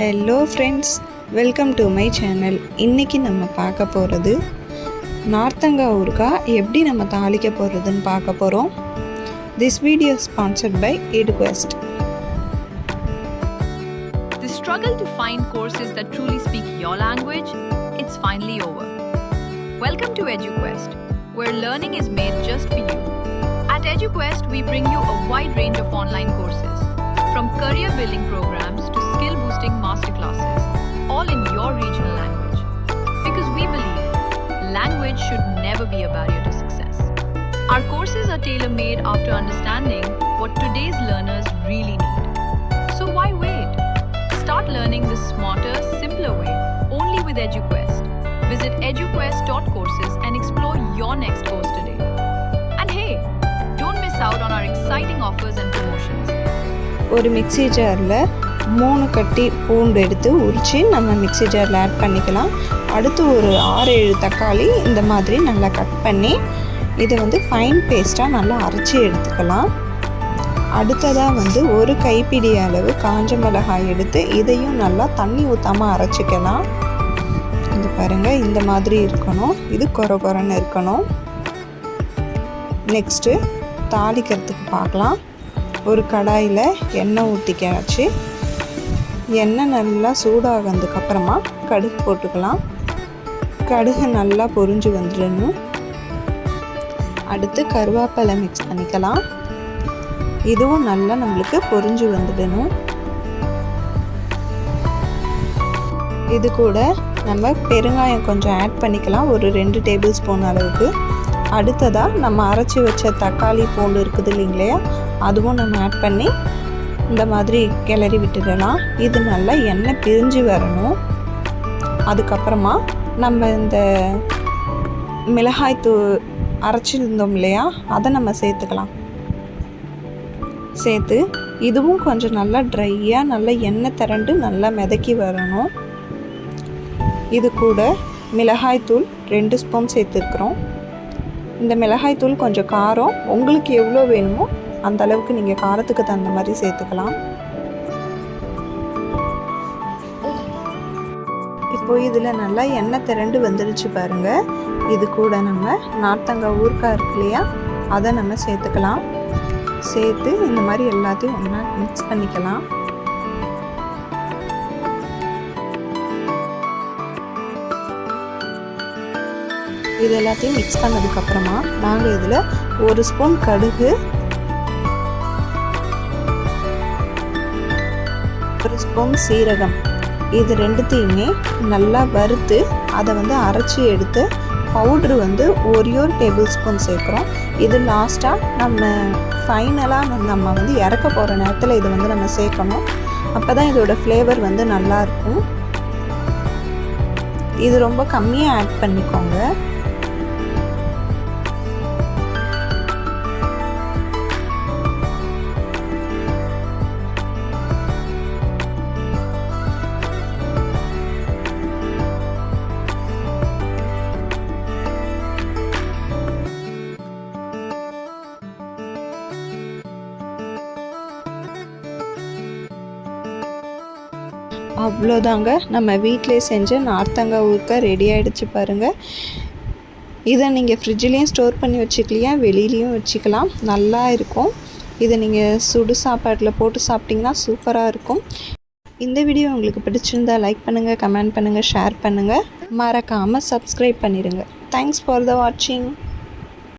Hello friends, welcome to my channel. இன்றைக்கி நம்ம பார்க்க போகிறது நார்த்தங்காய் ஊறுகாய் எப்படி நம்ம தாளிக்க போகிறதுன்னு பார்க்க போகிறோம். This video sponsored by EduQuest. The struggle to find courses that truly speak your language, it's finally over. Welcome to EduQuest, where learning is made just for you. At EduQuest, we bring you a wide range of online courses, from career building programs to skill boosting masterclasses, all in your regional language. Because we believe language should never be a barrier to success. Our courses are tailor made after understanding what today's learners really need. So why wait? Start learning the smarter, simpler way only with EduQuest. Visit eduquest.courses and explore your next course today. And hey, don't miss out on our exciting offers and promotions. ஒரு mixie ஜாரில் 3 கட்டி பூண்டு எடுத்து உரித்து நம்ம mixie ஜாரில் add பண்ணிக்கலாம். அடுத்து ஒரு 6-7 தக்காளி இந்த மாதிரி நல்லா கட் பண்ணி இதை ஃபைன் பேஸ்ட்டாக நல்லா அரைச்சி எடுத்துக்கலாம். அடுத்ததாக ஒரு கைப்பிடி அளவு காஞ்ச மிளகாய் எடுத்து இதையும் நல்லா தண்ணி ஊற்றாமல் அரைச்சிக்கலாம். இது பாருங்கள், இந்த மாதிரி இருக்கணும். இது கொரன்னு இருக்கணும். நெக்ஸ்ட்டு தாளிக்கிறதுக்கு பார்க்கலாம். ஒரு கடாயில் எண்ணெய் ஊற்றிக்காச்சு. எண்ணெய் நல்லா சூடாகிறதுக்கப்புறமா கடுகு போட்டுக்கலாம். கடுகு நல்லா பொரிஞ்சு வந்துடணும். அடுத்து கருவேப்பிலை மிக்ஸ் பண்ணிக்கலாம். இதுவும் நல்லா நம்மளுக்கு பொரிஞ்சு வந்துடணும். இது கூட நம்ம பெருங்காயம் கொஞ்சம் ஆட் பண்ணிக்கலாம், ஒரு 2 டேபிள் ஸ்பூன் அளவுக்கு. அடுத்ததாக நம்ம அரைச்சி வச்ச தக்காளி பூண்டு இருக்குது இல்லைங்களா, அதுவும் நம்ம ஆட் பண்ணி இந்த மாதிரி கிளறி விட்டுடலாம். இது நல்லா எண்ணெய் பிரிஞ்சு வரணும். அதுக்கப்புறமா நம்ம இந்த மிளகாய் அரைச்சிருந்தோம் இல்லையா, அதை நம்ம சேர்த்துக்கலாம். சேர்த்து இதுவும் கொஞ்சம் நல்லா ட்ரையாக நல்லா எண்ணெய் திரண்டு நல்லா மிதக்கி வரணும். இது கூட மிளகாய்த்தூள் 2 ஸ்பூன் சேர்த்துருக்குறோம். இந்த மிளகாய்த்தூள் கொஞ்சம் காரம் உங்களுக்கு எவ்வளோ வேணுமோ அந்த அளவுக்கு நீங்கள் காரத்துக்கு தகுந்த மாதிரி சேர்த்துக்கலாம். இப்போ இதில் நல்லா எண்ணெய் திரண்டு வந்துடுச்சு பாருங்கள். இது கூட நம்ம நார்த்தங்காய் ஊறுகாய் இருக்கு இல்லையா, அதை நம்ம சேர்த்துக்கலாம். சேர்த்து இந்த மாதிரி எல்லாத்தையும் ஒன்றா மிக்ஸ் பண்ணிக்கலாம். இது எல்லாத்தையும் மிக்ஸ் பண்ணதுக்கப்புறமா நாங்கள் இதில் 1 ஸ்பூன் கடுகு, 1 ஸ்பூன் சீரகம், இது 2த்தையுமே நல்லா வறுத்து அதை அரைச்சி எடுத்து பவுட்ரு ஒரு டேபிள் ஸ்பூன் சேர்க்குறோம். இது லாஸ்ட்டாக நம்ம ஃபைனலாக நம்ம இறக்க போகிற நேரத்தில் இதை நம்ம சேர்க்கணும். அப்போ தான் இதோட ஃப்ளேவர் நல்லாயிருக்கும். இது ரொம்ப கம்மியாக ஆட் பண்ணிக்கோங்க. அவ்வளோதாங்க, நம்ம வீட்டிலே செஞ்ச நார்த்தங்காய் ஊறுகாய் ரெடி ஆகிடுச்சு பாருங்கள். இதை நீங்கள் ஃப்ரிட்ஜ்லேயும் ஸ்டோர் பண்ணி வச்சுக்கலாம், வெளியிலையும் வச்சுக்கலாம், நல்லா இருக்கும். இதை நீங்கள் சுடு சாப்பாட்டில் போட்டு சாப்பிட்டிங்கன்னா சூப்பராக இருக்கும். இந்த வீடியோ உங்களுக்கு பிடிச்சிருந்தா லைக் பண்ணுங்கள், கமெண்ட் பண்ணுங்கள், ஷேர் பண்ணுங்கள், மறக்காமல் சப்ஸ்கிரைப் பண்ணிடுங்க. தேங்க்ஸ் ஃபார் த வாட்சிங்.